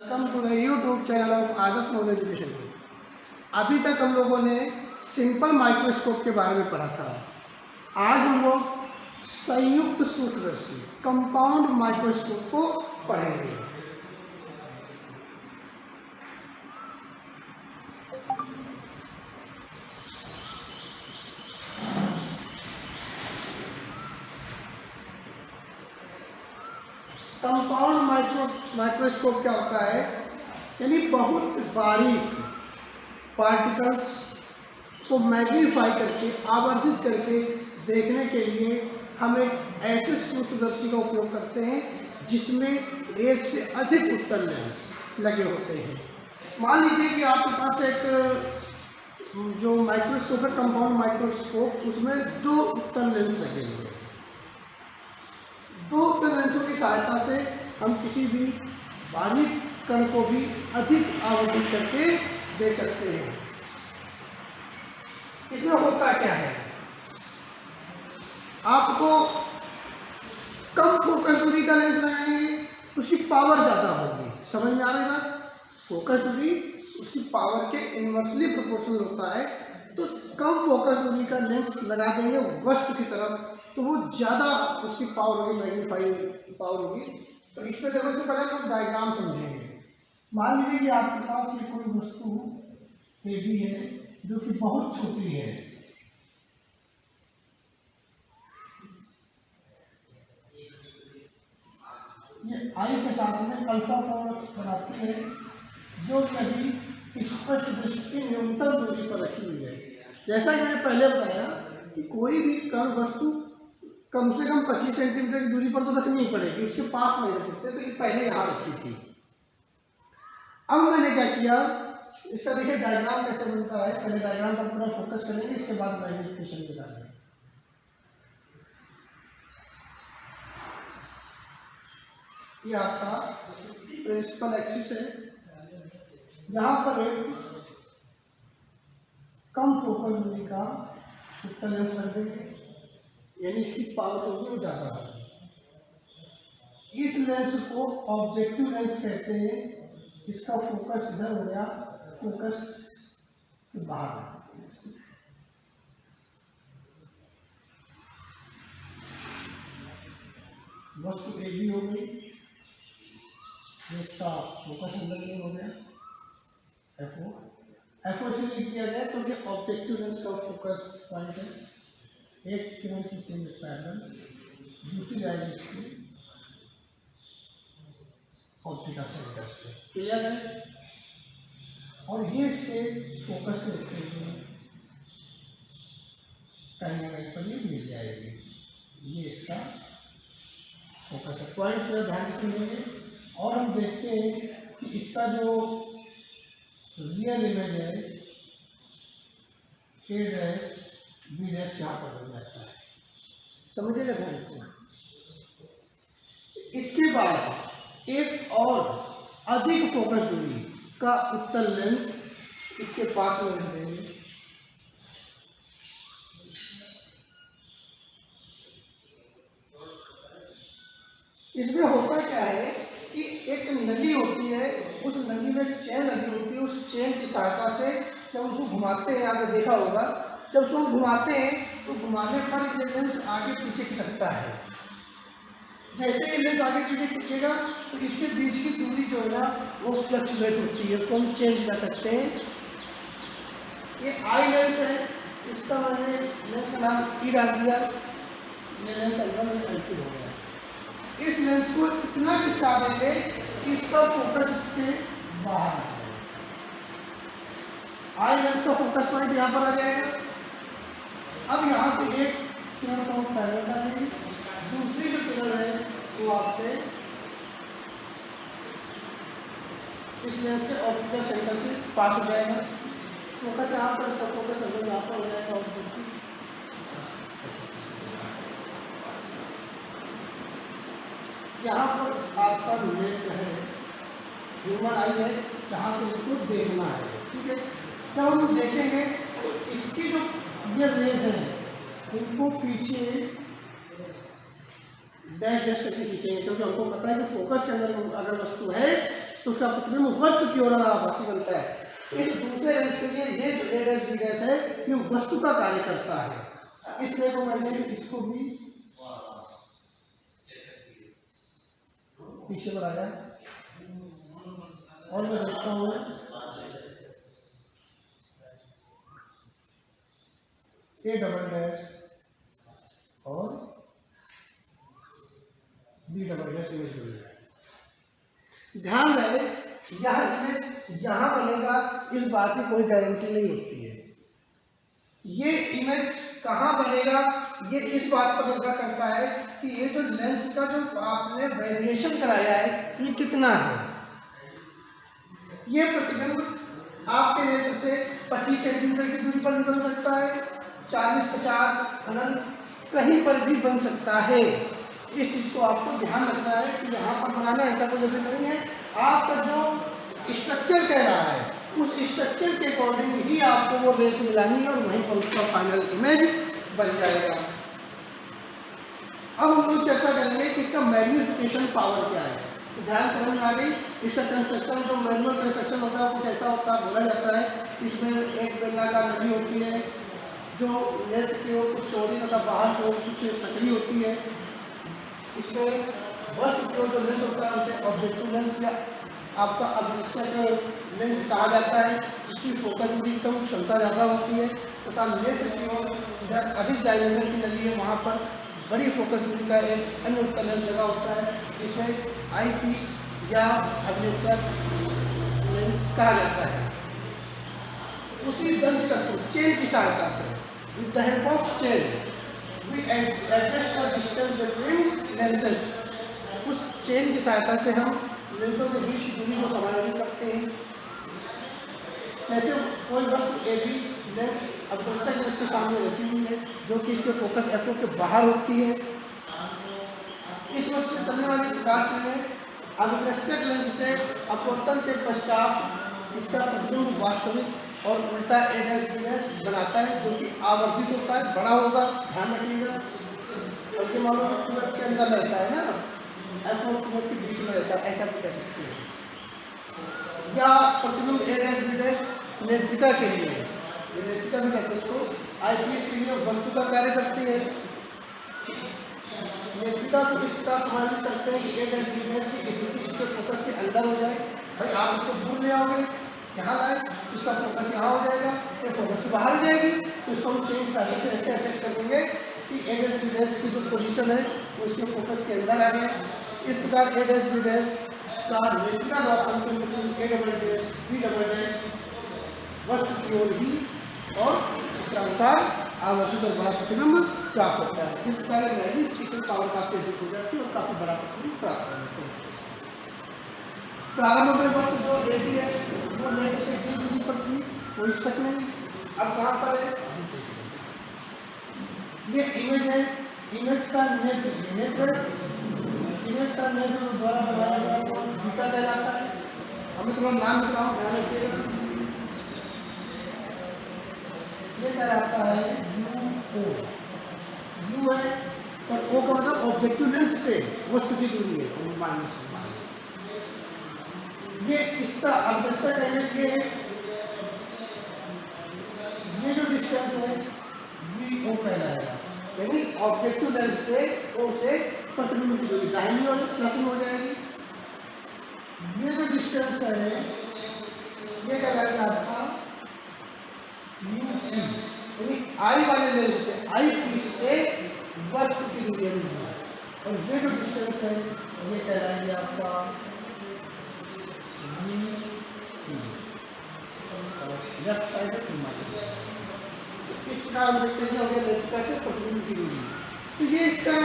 Welcome to the YouTube channel of Adarsh knowledge education. अभी तक हम लोगों ने सिंपल माइक्रोस्कोप के बारे में पढ़ा था। आज हम लोग संयुक्त सूक्ष्मदर्शी कंपाउंड माइक्रोस्कोप को पढ़ेंगे। कंपाउंड माइक्रोस्कोप क्या होता है? यानी बहुत बारीक पार्टिकल्स को मैग्नीफाई करके, आवर्धित करके देखने के लिए हम एक ऐसे सूक्ष्मदर्शी का उपयोग करते हैं जिसमें एक से अधिक उत्तल लेंस लगे होते हैं। मान लीजिए कि आपके पास एक जो माइक्रोस्कोप है, कंपाउंड माइक्रोस्कोप, उसमें 2 उत्तल लेंस लगे हुए हैं। 2 उत्तल लेंसों की सहायता से हम किसी भी बारीक कण को भी अधिक आवर्धित करके देख सकते हैं। इसमें होता क्या है? आपको कम फोकस दूरी का लेंस लगाएंगे, उसकी पावर ज़्यादा होगी। समझ में आ रही बात? फोकस दूरी उसकी पावर के इनवर्सली प्रोपोर्शनल होता है। तो कम फोकस दूरी का लेंस लगा देंगे वस्तु की तरफ, तो वो ज़्यादा उसकी पावर होगी, मैग्नीफाइंग पावर होगी। तो इसमें देखो, इसमें पहले हम डायग्राम समझेंगे। मान लीजिए कि आपके पास ये कोई वस्तु AB है जो कि बहुत छोटी है। ये आई के साथ में अल्फा कोण बनाती है, जो कभी स्पष्ट दृष्टि की न्यूनतम दूरी पर रखी हुई है। जैसा कि मैंने पहले बताया कि कोई भी कण वस्तु कम से कम 25 सेंटीमीटर की दूरी पर तो रखनी ही पड़ेगी, उसके पास नहीं रख सकते। तो ये पहले यहाँ रखी थी। अब मैंने क्या किया, इसका देखिए डायग्राम कैसे बनता है। पहले डायग्राम पर पूरा फोकस करेंगे, इसके बाद मैग्नीफिकेशन दिखाएंगे। ये आपका प्रिंसिपल एक्सिस है। यहाँ पर एक कम फोकस दूरी का उत्तल लेंस रख देंगे, यानी इसकी पावर होगी वो ज़्यादा है। इस लेंस को ऑब्जेक्टिव लेंस कहते हैं। इसका फोकस इधर हो गया, फोकस के बाहर। वस्तु AB हो गई, इसका फोकस अंदर हो गया FO। FO से लिख दिया जाए तो ये ऑब्जेक्टिव लेंस का फोकस पॉइंट है। एक किरण की चेंज पैरेलल, दूसरी जाएगी इसकी ऑप्टिकल सेंटर से। क्लियर है? और ये इसके फोकस से होते हुए कहीं ना कहीं पर ये मिल जाएगी। ये इसका फोकस है। पॉइंट जो ध्यान से सुनेंगे और हम देखते हैं कि इसका जो रियल इमेज है A डैश B डैश यहाँ पर बन जाता है। समझिएगा ध्यान से। इसके बाद एक और अधिक फोकस दूरी का उत्तल लेंस इसके पास में रख देंगे। इसमें होता क्या है कि एक नली होती है, उस नली में चेन लगी होती है। उस चेन की सहायता से जब उसको घुमाते हैं, आपने देखा होगा, जब उसको घुमाते हैं तो घुमाने पर ये लेंस आगे पीछे खिसकता है। जैसे ये लेंस आगे पीछे खिसकेगा तो इसके बीच की दूरी जो है ना वो फ्लक्चुएट होती है, उसको हम चेंज कर सकते हैं। ये आई लेंस है, इसका मैंने लेंस का नाम E डाल दिया। ये लेंस अंदर में एंट्री हो गया। इस लेंस को इतना खिसका देंगे कि इसका फोकस इसके बाहर आ जाए। आई लेंस का फोकस पॉइंट यहाँ पर आ जाएगा। अब यहाँ से एक किरण को हम पैरेलल डालेंगे, दूसरी जो किरण है वो आपके इस लेंस के ऑप्टिकल सेंटर से पास हो जाएगा। फोकस यहाँ पर, इसका फोकस अंदर यहाँ पर हो जाएगा और दूसरी यहाँ पर आपका नेत्र है, ह्यूमन आई है, जहाँ से इसको देखना है। ठीक है? जब हम देखेंगे तो इसकी जो ये रेज है उनको पीछे डैश डैश करके खींचेंगे, क्योंकि हमको पता है कि फोकस के अंदर अगर वस्तु है तो उसका प्रतिबिंब वस्तु की ओर आभासी बनता है। इस दूसरे लेंस के लिए ये जो ए डैश बी डैश है ये वस्तु का कार्य करता है। इसलिए तो मैंने इसको भी पीछे बढ़ाया और मैं देखता हूँ ए डबल डैश और बी डबल डैश इमेज बनेगा। ध्यान रहे यह इमेज यहाँ बनेगा इस बात की कोई गारंटी नहीं होती है। ये इमेज कहाँ बनेगा ये इस बात पर निर्भर करता है कि ये जो लेंस का जो आपने वेरिएशन कराया है ये कितना है। ये प्रतिबिंब आपके नेत्र से 25 सेंटीमीटर की दूरी पर भी बन सकता है, 40-50 अनंत कहीं पर भी बन सकता है। इस चीज़ को आपको ध्यान रखना है कि यहाँ पर बनाना ऐसा कोई जरूरी नहीं है। आपका जो स्ट्रक्चर कह रहा है उस स्ट्रक्चर के अकॉर्डिंग ही आपको वो रेस मिलानी है और वहीं पर उसका फाइनल इमेज बन जाएगा। अब हम लोग चर्चा करेंगे कि इसका मैग्निफिकेशन पावर क्या है। तो ध्यान समझ में आ गई। इसका कंस्ट्रक्शन जो मैनुअल कंस्ट्रक्शन होता है कुछ ऐसा होता है, बोला जाता है इसमें एक बेलनाकार नली होती है जो नेत्र की ओर कुछ चौड़ी तथा बाहर की ओर कुछ सकरी होती है। इसमें वस्तु की ओर जो लेंस होता है उसे ऑब्जेक्टिव लेंस या आपका अभिलक्षक लेंस कहा जाता है, जिसकी फोकस दूरी कम क्षमता ज़्यादा होती है तथा नेत्र की ओर जहाँ अधिक डायमीटर की नली है वहाँ पर बड़ी फोकस दूरी का एक अन्य उत्तर लेंस लगा होता है जिसे आई पीस या अभिलक्षक लेंस कहा जाता है। उसी दंत चक्र चेन की सहायता से with the help of chain we adjust the distance between lenses। उस चेन की सहायता से हम लेंसों के बीच की दूरी को समायोजित करते हैं। जैसे कोई वस्तु ए बी लेंस अभिलक्षक लेंस के सामने रखी हुई है जो कि इसके फोकस एफ के बाहर होती है। इस वस्तु से चलने वाली प्रकाश में अभिलक्षक लेंस से अपवर्तन के पश्चात इसका प्रतिबिंब वास्तविक और उल्टा ए डैश बी डैश बनाता है जो कि आवर्धित होता है, बड़ा होगा, ध्यान रखिएगा। बल्कि मालूम ट्यूब के अंदर रहता है ना, एफ और ट्यूब के बीच में रहता है, ऐसा भी कह सकते हैं। या प्रतिबिंब ए डैश बी डैश नेत्रिका के लिए, नेत्रिका भी कहते हैं इसको, आई पीस के लिए वस्तु का कार्य करती है। नेत्रिका को इस प्रकार समायोजित करते हैं कि ए डैश बी डैश की स्थिति इसके फोकस के अंदर हो जाए। भाई आप उसको दूर ले आओगे, यहाँ लाए, उसका फोकस यहाँ हो जाएगा, ये फोकस से बाहर हो जाएगी, तो इसको हम चेन की सहायता से ऐसे अटैच कर देंगे कि ए डैश बी डैश की जो पोजीशन है वो इसके फोकस के अंदर आ गया। इस प्रकार ए डैश बी डैश का नेत्रिका द्वारा अंतर A double dash B double dash वस्तु की ओर ही और चित्रानुसार आवर्तित और बड़ा प्रतिबिंब प्राप्त होता है। इस प्रकार मैग्निफिकेशन पावर काफी अधिक हो जाती है और काफी बड़ा प्रतिबिंब प्राप्त होता है। प्रारंभ में वस्तु जो ए बी है वो नेत्र से इतनी दूरी पर थी, कोई शक नहीं। अब कहाँ पर है, ये इमेज है, इमेज का नेत्र द्वारा बनाया गया वो बीटा कहलाता है। हमें थोड़ा नाम लिख रहा हूँ, ध्यान रखिएगा। ये कहलाता है यू है और ओ का मतलब ऑब्जेक्टिव लेंस से वस्तु की दूरी है माइनस। ये इसका अभिलक्षक इमेज ये है, ये जो डिस्टेंस है वी ओ कहलाएगा, यानी ऑब्जेक्टिव लेंस से ओ से प्रतिबिंब की दूरी दाहिनी ओर प्लस में हो जाएगी। ये जो डिस्टेंस है ये कहलाएगा आपका यू ई, यानी आई वाले लेंस से आई पीस से वस्तु की दूरी है। और ये जो डिस्टेंस है ये कहलाएगी आपका लेफ्ट साइड माइनस। इस प्रकार हम देखते हैं कि नेत्रिका से प्रतिबिंब की दूरी। तो ये इसका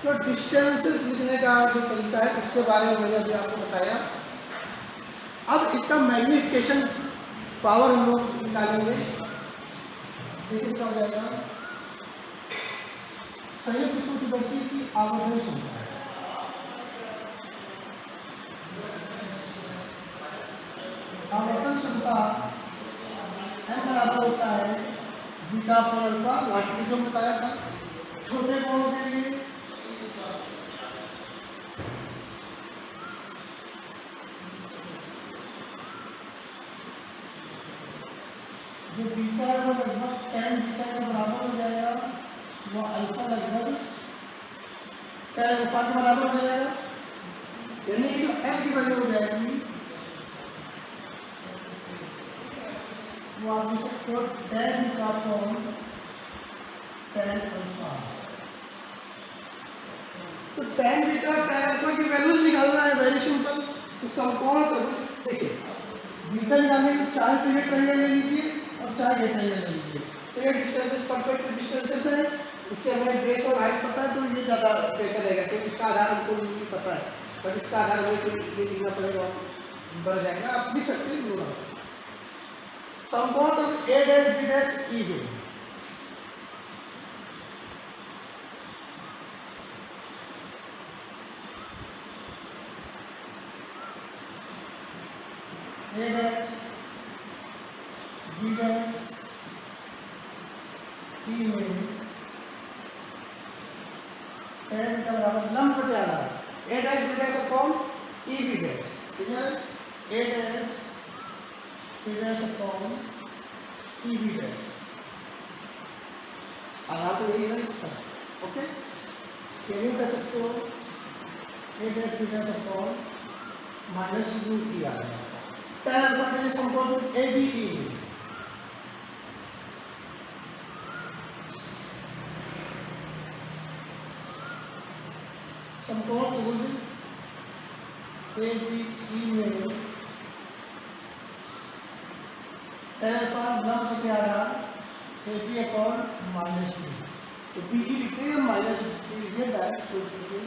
जो डिस्टेंसेस लिखने का जो तरीका है उसके बारे में मैंने अभी आपको बताया। अब इसका मैग्निफिकेशन पावर हम लोग निकालेंगे। देखिए क्या हो जाएगा, संयुक्त सूत्रदर्शी की आवर्धन क्षमता है। आवर्तन क्षमता एम बराबर होता है बीटा पर अल्फा, लास्ट वीडियो में बताया था। छोटे कोणों के लिए जो बीटा है वो लगभग tan बीटा के बराबर हो जाएगा, वो अल्फा लगभग tan अल्फा के बराबर हो जाएगा, यानी कि जो f की वैल्यू हो जाएगी वो आप लिख सकते हो tan beta upon tan alpha. तो tan बीटा और tan अल्फा की वैल्यूज निकालना है, वेरी सिंपल। तो समकोण त्रिभुज देखिए, बीटा निकालने के लिए चाहे तो ये ट्रायंगल ले लीजिए और चाहे ये ट्रायंगल ले लीजिए। तो ये डिस्टेंसेस परफेक्ट डिस्टेंसेस है, इससे हमें बेस और हाइट पता है, तो ये ज़्यादा बेहतर रहेगा क्योंकि इसका आधार हमको नहीं पता है, बट इसका आधार हमें तो ये लिखना पड़ेगा, बढ़ जाएगा। आप लिख सकते हैं पूरा समकोण त्रिभुज A dash B dash E B. A dash B dash E में tan का बराबर लंब बटे आधार A dash B dash upon E B dash, ठीक है। A dash B dash upon E B dash आधार तो यही है इसका, ओके। कैसे कर सकते हो, A dash B dash upon minus U E आ रहा है। tan अल्फा के लिए समकोण ए बी ई में समकोण त्रिभुज ए बी ई में tan अल्फा लंब बटे आधार A B upon minus D. तो बी ई लिखते हैं माइनस डी लिखिए डायरेक्ट, तो लिखिए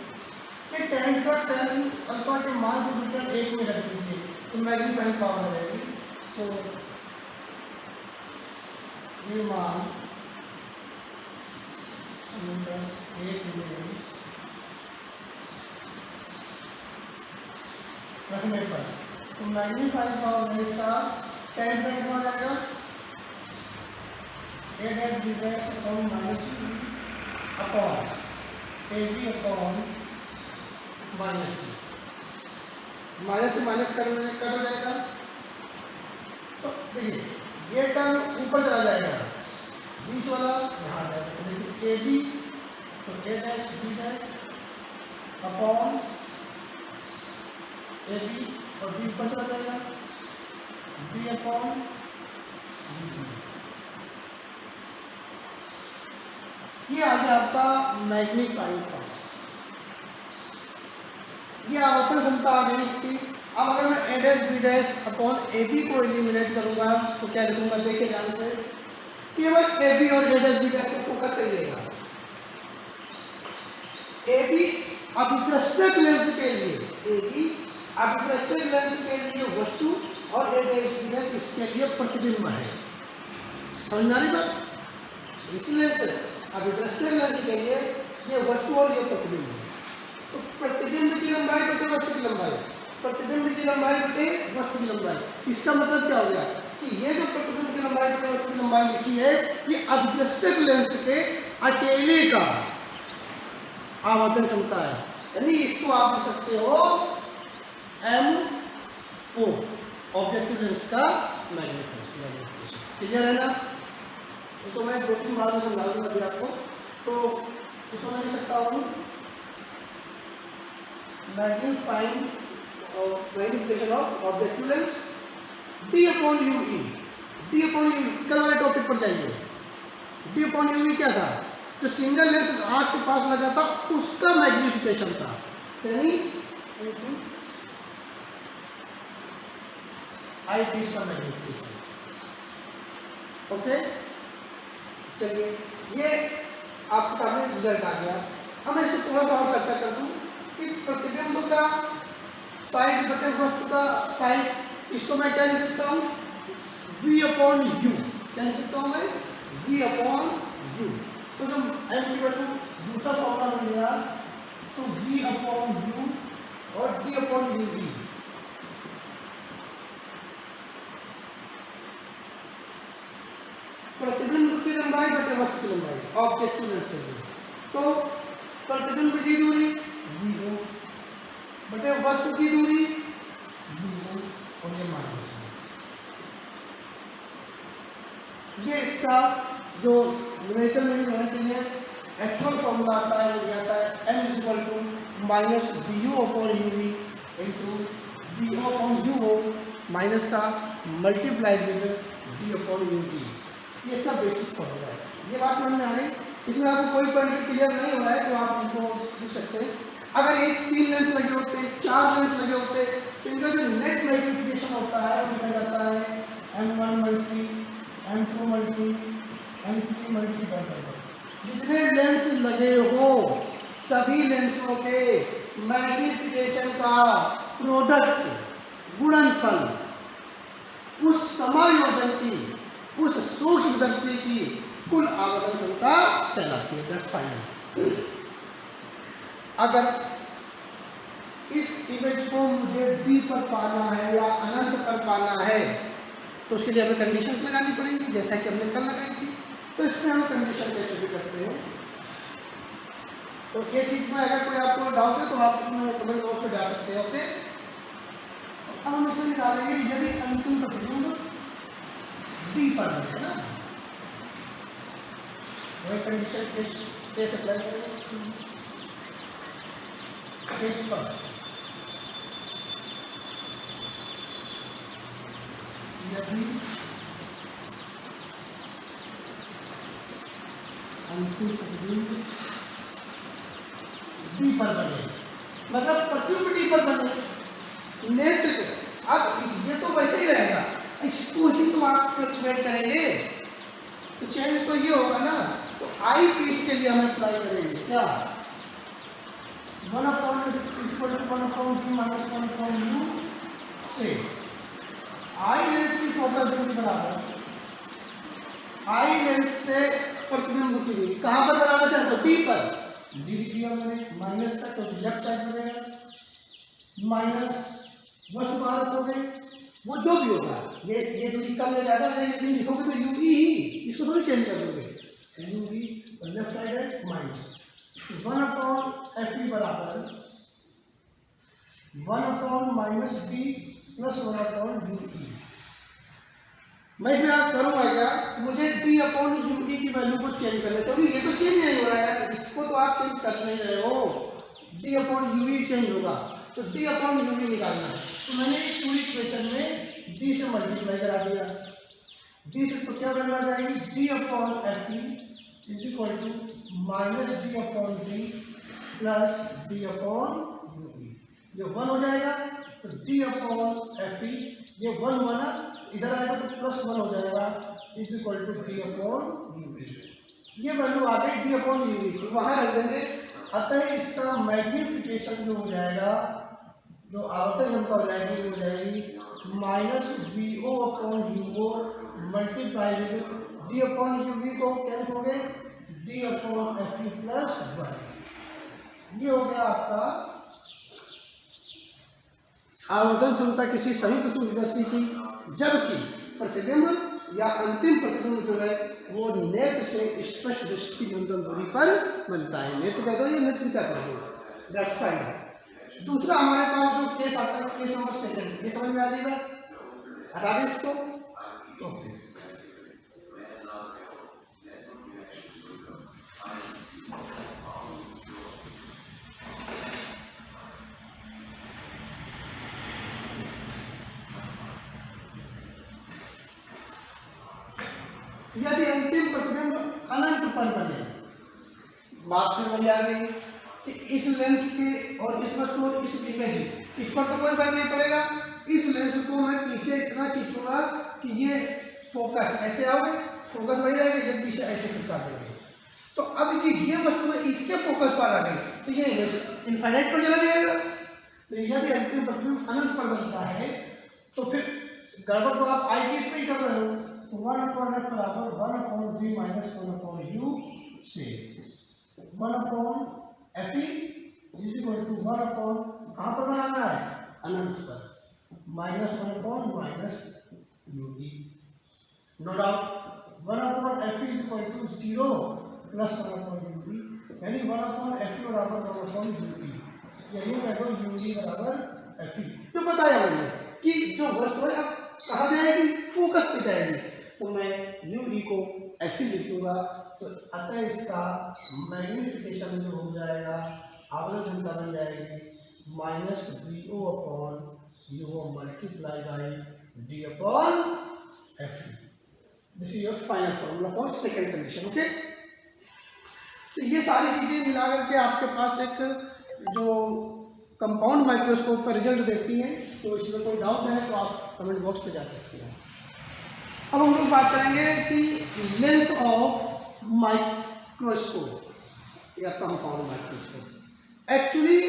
कि tan का tan अल्फा के मान से बिल्कुल एक में रख दीजिए तो मैग्नीफाइंग पावर आ जाएगी। तो ये मान समीकरण 1 में रखने पर तो मैग्नीफाइंग पावर है इसका tan का कितना आ जाएगा, a dash b dash upon minus D upon A B upon minus D. Minus से माइनस कट हो जाएगा, तो देखिए ये टर्म ऊपर चला जाएगा, बीच वाला यहाँ आ जाएगा। तो देखिए ए बी, तो A dash B dash upon A B और बी ऊपर चला जाएगा, बी अपॉन बी। ये आ गया आपका मैग्नीफाइंग पावर, ये आवर्तन क्षमता आ गई इसकी। अब अगर मैं A dash B dash upon A B को एलिमिनेट करूंगा तो क्या लिखूंगा, देखिए ध्यान से, केवल ए बी और ए डैश बी डैश को फोकस करिएगा। ए बी अभिदृश्यक लेंस के लिए, ए बी अभिदृश्यक लेंस के लिए वस्तु और ए डैश बी डैश इसके लिए प्रतिबिंब है। समझ में आ रही बात? इस लेंस अभिदृश्यक लेंस के लिए ये वस्तु और ये प्रतिबिंब है। तो प्रतिबिंब की लंबाई बटे वस्तु की लंबाई, प्रतिबिंब की लंबाई बटे वस्तु की लंबाई। इसका मतलब क्या हो गया कि ये जो प्रतिबिंब की लंबाई बटे वस्तु की लंबाई लिखी है, ये अभिदृश्यक लेंस के अकेले का आवर्तन क्षमता है, यानी इसको आप लिख सकते हो एम ओ, ऑब्जेक्टिव लेंस का मैग्नीफिकेशन। क्लियर है ना? इसको मैं 2-3 बार में समझा दूंगा अभी आपको। तो इसको मैं लिख सकता हूँ magnification of objective lens D upon you E. D upon you कल वाले टॉपिक पर चाहिए। डी अपॉन यू ई क्या था, जो सिंगल लेंस आँख के पास लगा था उसका मैग्नीफिकेशन था, यानी आई पीस का मैग्नीफिकेशन। ओके, चलिए ये आपके सामने रिजल्ट आ गया। अब मैं इसको थोड़ा सा और चर्चा कर दूं कि प्रतिबिंब का साइज बटे वस्तु का साइज, इसको मैं क्या लिख सकता हूँ, v अपॉन यू। क्या लिख सकता हूँ मैं, v अपॉन यू। तो जो m की वैल्यू दूसरा फॉर्मूला बन गया, तो v अपॉन यू और d अपॉन यू v। प्रतिबिंब की लंबाई बटे वस्तु की लंबाई, ऑब्जेक्टिव लेंस से। तो प्रतिबिंब की दूरी v बटे वस्तु की दूरी v और ये माइनस। ये इसका जो न्यूमेरिकल में होने के लिए एक्चुअल फॉर्मूला आता है वो ये आता है m is equal to minus D U upon U V into D O upon U O minus का multiplied with D upon U V. ये इसका बेसिक फॉर्मूला है। ये बात समझ में आ गई। इसमें आपको कोई पॉइंट क्लियर नहीं हो रहा है तो आप इनको लिख सकते हैं। अगर एक 3 लेंस लगे होते, 4 लेंस लगे होते तो इनका जो नेट मैग्निफिकेशन होता है वो लिखा जाता है m1 multi m2 multi m3 multi बराबर जितने लेंस लगे हो सभी लेंसों के मैग्निफिकेशन का प्रोडक्ट गुणनफल उस समायोजन की उस सूक्ष्मदर्शी की कुल आवर्धन क्षमता कहलाती है। That's final. अगर इस इमेज को मुझे B पर पाना है या अनंत पर पाना है तो उसके लिए हमें कंडीशंस लगानी पड़ेंगी जैसा कि हमने कल लगाई थी। तो इसमें हम कंडीशन कैसे भी करते हैं। तो ये चीज़ में अगर कोई आपको डाउट है तो आप उसमें कमेंट बॉक्स में डाल सकते हैं। ओके, अब हम इसमें निकालेंगे यदि अंतिम प्रतिबिंब B पर है ना, वही कंडीशन कैसे अप्लाई करेंगे। केस फर्स्ट, यदि अंतिम प्रतिबिंब D पर बने, मतलब प्रतिबिंब D पर बने नेत्र। अब ये तो वैसे ही रहेगा, इसको ही तो आप फ्लक्चुएट करेंगे तो चेंज तो ये होगा ना। तो आई पीस के लिए हम अप्लाई करेंगे क्या 1/(1/(b -1/u) से आई लेंस की फोकस दूरी बराबर आई लेंस से प्रतिबिंब की दूरी कहाँ पर बनाना चाहते हो, B पर। डी दिया मैंने माइनस का, तो लेफ्ट साइड बनेगा माइनस वस्तु भारत हो गई, वो जो भी होगा ये दूरी कम या ज़्यादा लेकिन लिखोगे तो यू ही, इसको थोड़ी चेंज कर दोगे। यू ही और लेफ्ट साइड है माइनस 1/(f) बराबर 1/(-b) + 1/(u)। मैं इसे आप करूँगा क्या, मुझे d/u की वैल्यू को चेंज करना है क्योंकि ये तो चेंज नहीं हो रहा है, इसको तो आप चेंज कर नहीं रहे हो। d/u चेंज होगा तो d/u निकालना है। तो मैंने इस पूरी इक्वेशन में d से मल्टीप्लाई करा दिया। d से तो क्या बनना जाएगी d/f is equal to minus d/d plus d/u। ये 1 हो जाएगा तो d/f ये 1 बना, इधर आएगा तो +1 हो जाएगा इज इक्वल टू d/u। ये वैल्यू आ गई d/u, वहां रख देंगे। अतः इसका मैग्निफिकेशन जो हो जाएगा, जो आवर्तन क्षमता हो जाएगी वो हो जाएगी -VO/UO मल्टीप्लाई विद d/uv को क्या लिखोगे d/fe + 1। ये हो गया आपका आवर्तन क्षमता किसी संयुक्त सूक्ष्मदर्शी की, जबकि प्रतिबिंब या अंतिम प्रतिबिंब जो है वो नेत्र से स्पष्ट दृष्टि की न्यूनतम दूरी पर बनता है। नेत्र कह दो या नेत्र क्या कह दो, दैट्स फाइन। दूसरा हमारे पास जो केस आता है केस नंबर 2, ये समझ में आ जाएगा, हटा दें इसको। ओके, यदि अंतिम प्रतिबिंब अनंत पर बने, बात फिर वही आ गई कि इस लेंस के और इस वस्तु और इस इमेज इस पर तो कोई फर्क नहीं पड़ेगा। इस लेंस को मैं पीछे इतना खींचूंगा कि ये फोकस ऐसे आओगे, फोकस वही रहेगा, जब पीछे ऐसे खिसका देंगे तो अब ये वस्तु इसके फोकस पर आ गई तो ये इमेज इनफाइनाइट पर चला जाएगा। तो यदि अंतिम प्रतिबिंब अनंत पर बनता है तो फिर गड़बड़ तो आप आई पीस में ही कर रहे हो। तो 1/f बराबर 1/b - 1/u से 1/fe इज इक्वल टू 1/, कहाँ पर बनाना है अनंत पर, -1/-u। No doubt 1/fe is equal to 0 + 1/u, यानी 1/fe बराबर 1/u। यही मैं तो u बराबर fe। तो बताया मैंने कि जो वस्तु है अब कहाँ जाएगी, फोकस पे जाएगी। तो मैं यू ई को एफ ई लिखूँगा, तो अतः इसका मैग्नीफिकेशन जो हो जाएगा, आवरण क्षमता बन जाएगी minus V O upon U O multiply by D upon F E. This is your final formula for second condition. Okay, तो ये सारी चीज़ें मिला करके आपके पास एक जो कंपाउंड माइक्रोस्कोप का रिजल्ट देखती हैं। तो इसमें कोई डाउट है तो आप कमेंट बॉक्स पे जा सकते हैं। अब हम लोग बात करेंगे कि लेंथ ऑफ माइक्रोस्कोप या कंपाउंड माइक्रोस्कोप। एक्चुअली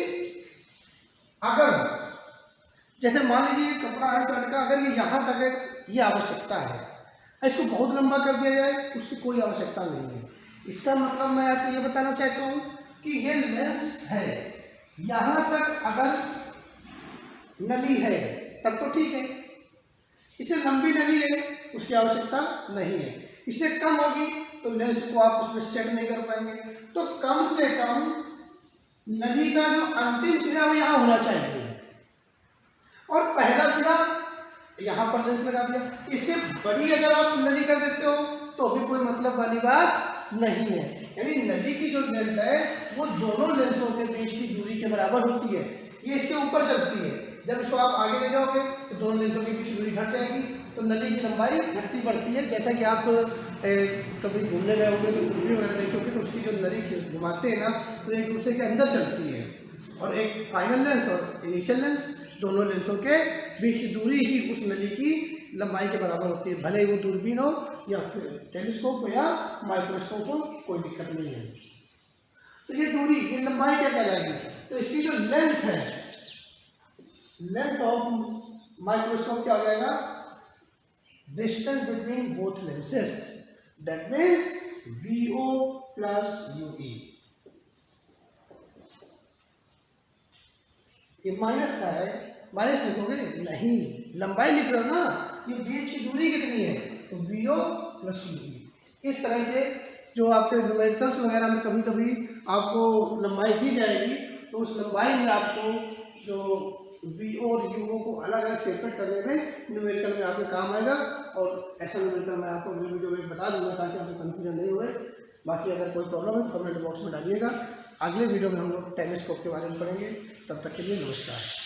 अगर जैसे मान लीजिए कपड़ा है शर्ट का, अगर ये यहाँ तक है, ये आवश्यकता है, इसको बहुत लंबा कर दिया जाए उसकी कोई आवश्यकता नहीं है। इसका मतलब मैं आपको ये बताना चाहता हूँ कि ये लेंस है, यहाँ तक अगर नली है तब तो ठीक है, इससे लंबी नली है उसकी आवश्यकता नहीं है। इससे कम होगी तो लेंस को आप उसमें सेट नहीं कर पाएंगे। तो कम से कम नली का जो अंतिम सिरा वो यहाँ होना चाहिए, और पहला सिरा यहाँ पर लेंस लगा दिया। इससे बड़ी अगर आप नली कर देते हो तो भी कोई मतलब वाली बात नहीं है। यानी नली की जो लेंथ है वो दोनों लेंसों के बीच की दूरी के बराबर होती है। ये इसके ऊपर चलती है, जब इसको आप आगे ले जाओगे तो दोनों लेंसों के बीच की दूरी घट जाएगी, तो नली की लंबाई घटती बढ़ती है। जैसा कि आप कभी घूमने गए होंगे तो मूवी वगैरह देखोगे तो उसकी जो नली घुमाते हैं ना, तो एक दूसरे के अंदर चलती है, और एक फाइनल लेंस और इनिशियल लेंस, दोनों लेंसों के बीच की दूरी ही उस नली की लंबाई के बराबर होती है। भले ही वो दूरबीन हो या फिर टेलीस्कोप हो या माइक्रोस्कोप हो, कोई दिक्कत नहीं है। तो ये दूरी, ये लंबाई क्या कहलाएगी? तो इसकी जो लेंथ है, लेंथ ऑफ माइक्रोस्कोप क्या हो जाएगा? Distance between both lenses, that means VO plus UE। ये माइनस का है, माइनस लिखोगे नहीं, लंबाई लिख रहे हो ना, ये बीच की दूरी कितनी है, तो VO प्लस UE। इस तरह से जो आपके न्यूमेरिकल्स वगैरह में कभी कभी आपको लंबाई दी जाएगी, तो उस लंबाई में आपको जो VO और UO को अलग अलग सेपरेट करने में न्यूमेरिकल में आपके काम आएगा। और ऐसा न्यूमेरिकल मैं आपको अगले वीडियो में बता दूंगा ताकि आपको कन्फ्यूजन नहीं होए। बाकी अगर कोई प्रॉब्लम है कमेंट बॉक्स में डालिएगा। अगले वीडियो में हम लोग टेलीस्कोप के बारे में पढ़ेंगे। तब तक के लिए नमस्कार।